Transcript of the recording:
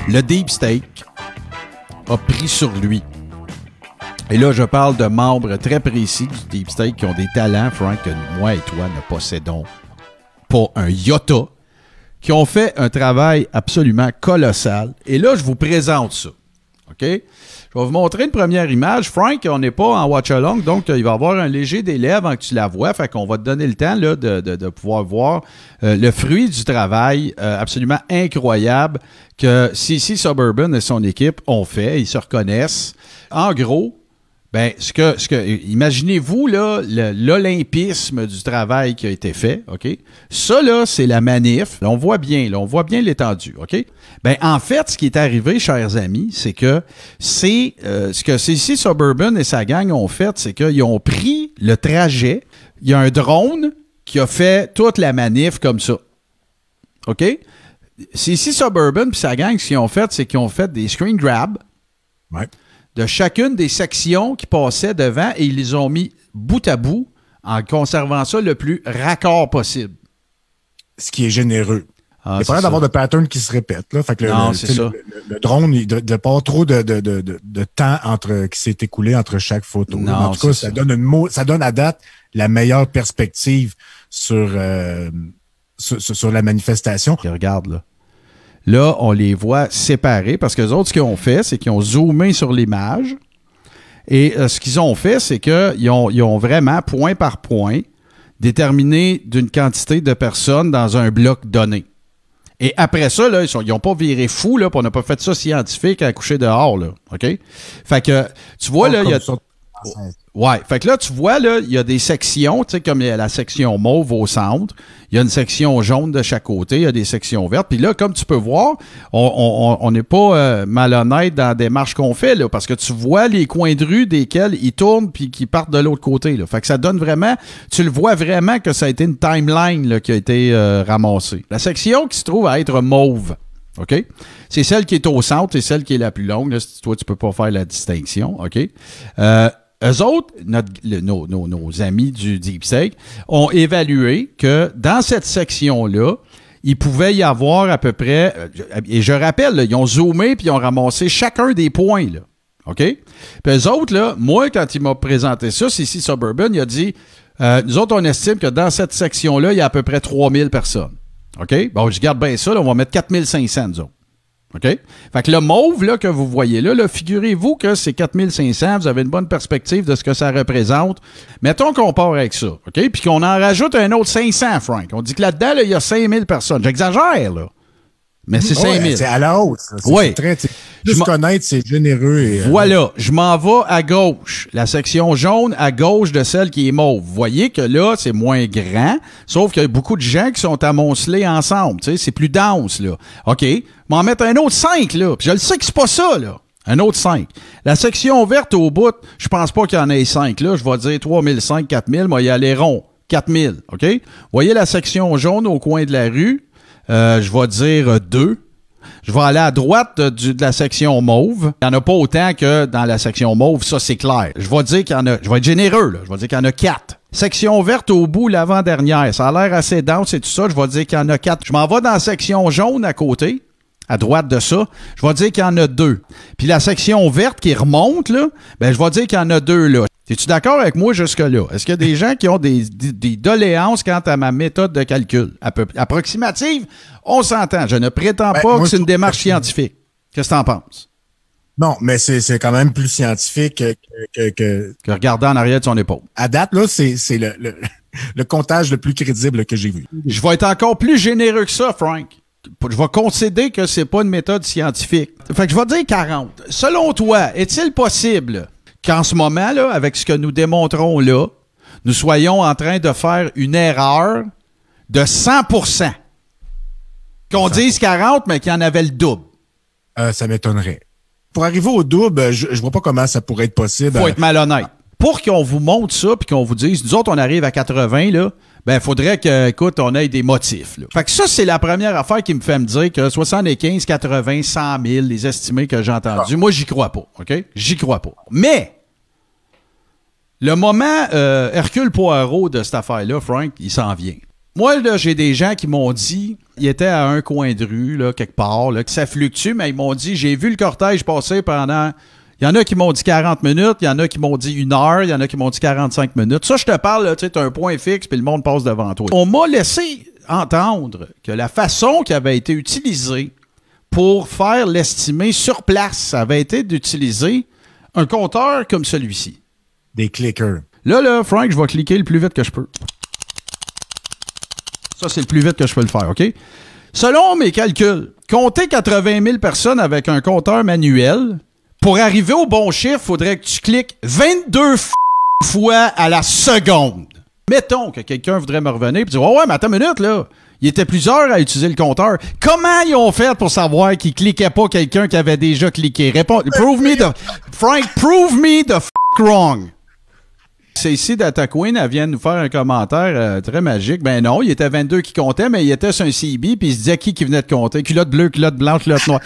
Le Deep State a pris sur lui. Et là, je parle de membres très précis du Deep State qui ont des talents, Frank, que moi et toi ne possédons pas un iota, qui ont fait un travail absolument colossal. Et là, je vous présente ça. OK? Je vais vous montrer une première image. Frank, on n'est pas en watch-along, donc il va y avoir un léger délai avant que tu la vois. Fait qu'on va te donner le temps là, de pouvoir voir le fruit du travail absolument incroyable que CC Suburban et son équipe ont fait. Ils se reconnaissent. En gros, ben, imaginez-vous là, l'olympisme du travail qui a été fait, OK? Ça, là, c'est la manif. Là, on voit bien l'étendue, OK? Ben, en fait, ce qui est arrivé, chers amis, c'est que ce que CC Suburban et sa gang ont fait, c'est qu'ils ont pris le trajet. Il y a un drone qui a fait toute la manif comme ça. OK? CC Suburban et sa gang, ce qu'ils ont fait, c'est qu'ils ont fait des screen grabs. Ouais. De chacune des sections qui passaient devant et ils les ont mis bout à bout en conservant ça le plus raccord possible. Ce qui est généreux. Il n'y a pas l'air d'avoir de pattern qui se répète. Là. Fait que le drone, il ne pas trop de temps qui s'est écoulé entre chaque photo. Non, en tout cas, ça donne à date la meilleure perspective sur la manifestation. Et regarde là. Là, on les voit séparés parce que les autres, ce qu'ils ont fait, c'est qu'ils ont zoomé sur l'image. Et ce qu'ils ont fait, c'est qu'ils ont vraiment, point par point, déterminé d'une quantité de personnes dans un bloc donné. Et après ça, là, ils n'ont pas viré fou, là, puis on n'a pas fait ça scientifique à coucher dehors, là. OK? Fait que, tu vois, là, il y a... Ouais, fait que là, tu vois, là, il y a des sections, tu sais, comme il y a la section mauve au centre, il y a une section jaune de chaque côté, il y a des sections vertes. Puis là, comme tu peux voir, on n'est pas malhonnête dans la démarche qu'on fait, là, parce que tu vois les coins de rue desquels ils tournent puis qui partent de l'autre côté, là. Fait que ça donne vraiment, tu le vois vraiment que ça a été une timeline, là, qui a été ramassée. La section qui se trouve à être mauve, OK? C'est celle qui est au centre et celle qui est la plus longue. Là, toi, tu peux pas faire la distinction, OK? Eux autres, nos amis du Deep State, ont évalué que dans cette section-là, il pouvait y avoir à peu près, et je rappelle, là, ils ont zoomé puis ils ont ramassé chacun des points, là. OK? Puis eux autres, là, moi, quand il m'a présenté ça, CC Suburban, il a dit, nous autres, on estime que dans cette section-là, il y a à peu près 3000 personnes. OK? Bon, je garde bien ça, là, on va mettre 4500, nous autres. OK? Fait que le mauve là, que vous voyez là, figurez-vous que c'est 4500, vous avez une bonne perspective de ce que ça représente. Mettons qu'on part avec ça, OK? Puis qu'on en rajoute un autre 500, Frank. On dit que là-dedans, là, il y a 5000 personnes. J'exagère, là. Mais c'est 5000. C'est à la hausse. Oui. Juste connaître, c'est généreux. Voilà. Je m'en vais à gauche. La section jaune à gauche de celle qui est mauve. Vous voyez que là, c'est moins grand, sauf qu'il y a beaucoup de gens qui sont amoncelés ensemble. Tu sais, c'est plus dense, là. OK. M'en mettre un autre 5, là. Puis je le sais que c'est pas ça, là. Un autre 5. La section verte au bout, je pense pas qu'il y en ait 5, là. Je vais dire 3005, 4000. Moi, il y a les ronds. 4000. OK? Vous voyez la section jaune au coin de la rue? Je vais dire 2. Je vais aller à droite de la section mauve. Il n'y en a pas autant que dans la section mauve, ça c'est clair. Je vais dire qu'il y en a, je vais être généreux, là. Je vais dire qu'il y en a 4. Section verte au bout, l'avant-dernière. Ça a l'air assez dense et tout ça. Je vais dire qu'il y en a 4. Je m'en vais dans la section jaune à côté, à droite de ça. Je vais dire qu'il y en a 2. Puis la section verte qui remonte, là, ben je vais dire qu'il y en a 2 là. Es-tu d'accord avec moi jusque-là? Est-ce qu'il y a des gens qui ont des doléances quant à ma méthode de calcul? Approximative, on s'entend. Je ne prétends pas que c'est une démarche scientifique. Qu'est-ce que tu en penses? Non, mais c'est quand même plus scientifique que regarder en arrière de son épaule. À date, là, c'est le comptage le plus crédible que j'ai vu. Je vais être encore plus généreux que ça, Frank. Je vais concéder que c'est pas une méthode scientifique. Fait que je vais dire 40. Selon toi, est-il possible qu'en ce moment, là, avec ce que nous démontrons là, nous soyons en train de faire une erreur de 100%? Qu'on dise 40, mais qu'il y en avait le double. Ça m'étonnerait. Pour arriver au double, je vois pas comment ça pourrait être possible. Faut être malhonnête. pour qu'on vous montre ça puis qu'on vous dise, nous autres, on arrive à 80, là, ben, il faudrait que, écoute, on ait des motifs. Là. Fait que ça, c'est la première affaire qui me fait me dire que 75, 80, 100 000, les estimés que j'ai entendus, moi, j'y crois pas, OK? J'y crois pas. Mais, le moment Hercule Poirot de cette affaire-là, Frank, il s'en vient. Moi, là, j'ai des gens qui m'ont dit, ils étaient à un coin de rue, là, quelque part, là, que ça fluctue, mais ils m'ont dit, j'ai vu le cortège passer pendant... Il y en a qui m'ont dit 40 minutes, il y en a qui m'ont dit 1 heure, il y en a qui m'ont dit 45 minutes. Ça, je te parle, tu sais, t'as un point fixe, puis le monde passe devant toi. On m'a laissé entendre que la façon qui avait été utilisée pour faire l'estimé sur place avait été d'utiliser un compteur comme celui-ci. Des clickers. Là, Frank, je vais cliquer le plus vite que je peux. Ça, c'est le plus vite que je peux le faire, OK? Selon mes calculs, compter 80 000 personnes avec un compteur manuel... Pour arriver au bon chiffre, il faudrait que tu cliques 22 fois à la seconde. Mettons que quelqu'un voudrait me revenir et dire « ouais, mais attends une minute, là. Il était plusieurs à utiliser le compteur. Comment ils ont fait pour savoir qu'ils cliquaient pas quelqu'un qui avait déjà cliqué? Réponds. Frank, prove me the wrong. » C'est ici Data Queen, elle vient de nous faire un commentaire très magique. Ben non, il était 22 qui comptaient, mais il était sur un CB puis il se disait qui venait de compter. Culotte bleue, culotte blanche, culotte noire.